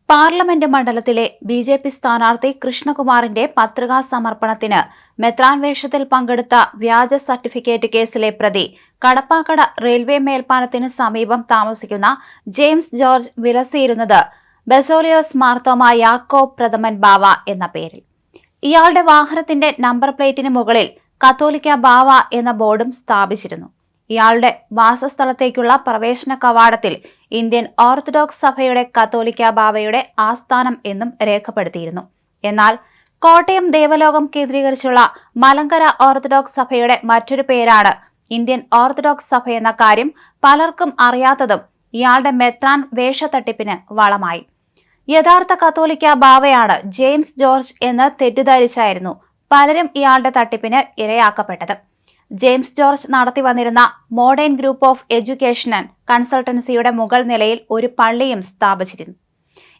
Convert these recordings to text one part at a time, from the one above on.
Parliament മണ്ഡലത്തിലെ BJP. സ്ഥാനാർത്ഥി കൃഷ്ണകുമാറിന്റെ പത്രികാ സമർപ്പണത്തിന് മെത്രാൻ വേഷത്തിൽ പങ്കെടുത്ത വ്യാജ സർട്ടിഫിക്കറ്റ് കേസിലെ പ്രതി കടപ്പാക്കട റെയിൽവേ മേൽപ്പാലത്തിന് സമീപം താമസിക്കുന്ന ജെയിംസ് ജോർജ് വിലസിയിരുന്നത് ബസേലിയോസ് മാർത്തോമ യാക്കോബ് പ്രഥമൻ ബാവ എന്ന പേരിൽ. ഇയാളുടെ വാഹനത്തിന്റെ നമ്പർ പ്ലേറ്റിന് മുകളിൽ കത്തോലിക്ക ബാവ എന്ന ബോർഡും സ്ഥാപിച്ചിരുന്നു. ഇയാളുടെ വാസസ്ഥലത്തേക്കുള്ള പ്രവേശന കവാടത്തിൽ ഇന്ത്യൻ ഓർത്തഡോക്സ് സഭയുടെ കത്തോലിക്ക ബാവയുടെ ആസ്ഥാനം എന്നും രേഖപ്പെടുത്തിയിരുന്നു. എന്നാൽ കോട്ടയം ദേവലോകം കേന്ദ്രീകരിച്ചുള്ള മലങ്കര ഓർത്തഡോക്സ് സഭയുടെ മറ്റൊരു പേരാണ് ഇന്ത്യൻ ഓർത്തഡോക്സ് സഭയെന്ന കാര്യം പലർക്കും അറിയാത്തതും ഇയാളുടെ മെത്രാൻ വേഷത്തട്ടിപ്പിന് വളമായി. യഥാർത്ഥ കത്തോലിക്ക ബാവയാണ് ജെയിംസ് ജോർജ് എന്ന് തെറ്റിദ്ധരിച്ചായിരുന്നു പലരും ഇയാളുടെ തട്ടിപ്പിന് ഇരയാക്കപ്പെട്ടത്. ജെയിംസ് ജോർജ് നടത്തി വന്നിരുന്ന modern group of education and കൺസൾട്ടൻസിയുടെ മുകൾ നിലയിൽ ഒരു പള്ളിയും സ്ഥാപിച്ചിരുന്നു.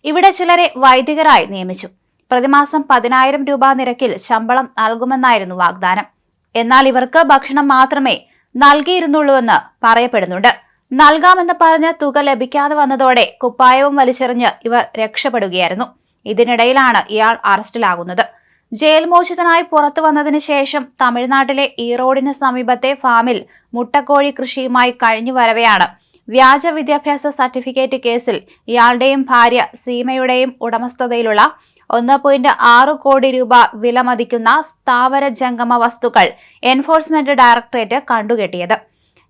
ഇവിടെ ചിലരെ വൈദികരായി നിയമിച്ചു. പ്രതിമാസം 10,000 രൂപ നിരക്കിൽ ശമ്പളം നൽകുമെന്നായിരുന്നു വാഗ്ദാനം. എന്നാൽ ഇവർക്ക് ഭക്ഷണം മാത്രമേ നൽകിയിരുന്നുള്ളൂവെന്ന് പറയപ്പെടുന്നുണ്ട്. നൽകാമെന്ന് പറഞ്ഞ് തുക ലഭിക്കാതെ വന്നതോടെ കുപ്പായവും വലിച്ചെറിഞ്ഞ് ഇവർ രക്ഷപ്പെടുകയായിരുന്നു. ഇതിനിടയിലാണ് ഇയാൾ അറസ്റ്റിലാകുന്നത്. ജയിൽ മോചിതനായി പുറത്തു വന്നതിന് ശേഷം തമിഴ്നാട്ടിലെ ഈറോഡിന് സമീപത്തെ ഫാമിൽ മുട്ടക്കോഴി കൃഷിയുമായി കഴിഞ്ഞു വരവെയാണ് വ്യാജ വിദ്യാഭ്യാസ സർട്ടിഫിക്കറ്റ് കേസിൽ ഇയാളുടെയും ഭാര്യ സീമയുടെയും ഉടമസ്ഥതയിലുള്ള 1.6 കോടി രൂപ വിലമതിക്കുന്ന സ്ഥാവര ജംഗമ വസ്തുക്കൾ എൻഫോഴ്സ്മെന്റ് ഡയറക്ടറേറ്റ് കണ്ടുകെട്ടിയത്.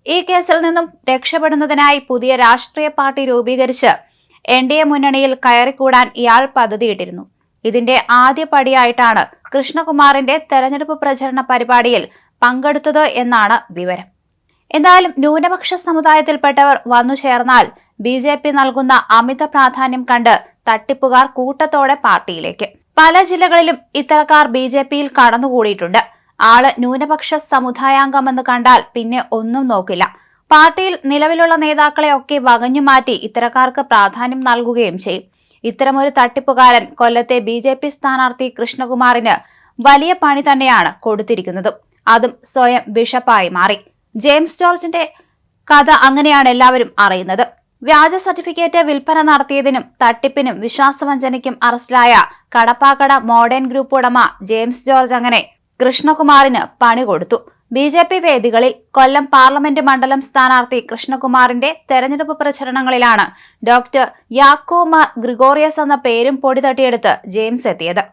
ഈ കേസിൽ നിന്നും രക്ഷപ്പെടുന്നതിനായി പുതിയ രാഷ്ട്രീയ പാർട്ടി രൂപീകരിച്ച് NDA മുന്നണിയിൽ കയറിക്കൂടാൻ ഇയാൾ പദ്ധതിയിട്ടിരുന്നു. ഇതിന്റെ ആദ്യ പടിയായിട്ടാണ് കൃഷ്ണകുമാറിന്റെ തെരഞ്ഞെടുപ്പ് പ്രചരണ പരിപാടിയിൽ പങ്കെടുത്തത് എന്നാണ് വിവരം. എന്തായാലും ന്യൂനപക്ഷ സമുദായത്തിൽപ്പെട്ടവർ വന്നു ചേർന്നാൽ ബി.ജെ.പി. നൽകുന്ന അമിത പ്രാധാന്യം കണ്ട് തട്ടിപ്പുകാർ കൂട്ടത്തോടെ പാർട്ടിയിലേക്ക്. പല ജില്ലകളിലും ഇത്തരക്കാർ ബി.ജെ.പിയിൽ കടന്നുകൂടിയിട്ടുണ്ട്. ആള് ന്യൂനപക്ഷ സമുദായാംഗമെന്ന് കണ്ടാൽ പിന്നെ ഒന്നും നോക്കില്ല. പാർട്ടിയിൽ നിലവിലുള്ള നേതാക്കളെയൊക്കെ വകഞ്ഞുമാറ്റി ഇത്തരക്കാർക്ക് പ്രാധാന്യം നൽകുകയും ചെയ്യും. ഇത്തരമൊരു തട്ടിപ്പുകാരൻ കൊല്ലത്തെ ബി.ജെ.പി. സ്ഥാനാർത്ഥി കൃഷ്ണകുമാറിന് വലിയ പണി തന്നെയാണ് കൊടുത്തിരിക്കുന്നത്. അതും സ്വയം ബിഷപ്പായി മാറി. ജെയിംസ് ജോർജിന്റെ കഥ അങ്ങനെയാണ് എല്ലാവരും അറിയുന്നത്. വ്യാജ സർട്ടിഫിക്കറ്റ് വിൽപ്പന നടത്തിയതിനും തട്ടിപ്പിനും വിശ്വാസവഞ്ചനയ്ക്കും അറസ്റ്റിലായ കടപ്പാക്കട മോഡേൺ ഗ്രൂപ്പ് ഉടമ ജെയിംസ് ജോർജ് അങ്ങനെ കൃഷ്ണകുമാറിന് പണി കൊടുത്തു. ബി.ജെ.പി. വേദികളിൽ കൊല്ലം പാർലമെന്റ് മണ്ഡലം സ്ഥാനാർത്ഥി കൃഷ്ണകുമാറിന്റെ തെരഞ്ഞെടുപ്പ് പ്രചരണങ്ങളിലാണ് ഡോക്ടർ യാക്കോബ് മാർ ഗ്രിഗോറിയസ് എന്ന പേരും പൊടി തട്ടിയെടുത്ത് ജെയിംസ് എത്തിയത്.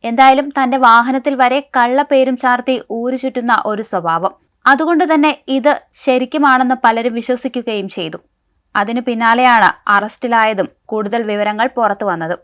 എന്തായാലും തന്റെ വാഹനത്തിൽ വരെ കള്ളപ്പേരും ചാർത്തി ഊരു ചുറ്റുന്ന ഒരു സ്വഭാവം. അതുകൊണ്ട് തന്നെ ഇത് ശരിക്കുമാണെന്ന് പലരും വിശ്വസിക്കുകയും ചെയ്തു. അതിനു പിന്നാലെയാണ് അറസ്റ്റിലായതും കൂടുതൽ വിവരങ്ങൾ പുറത്തു വന്നതും.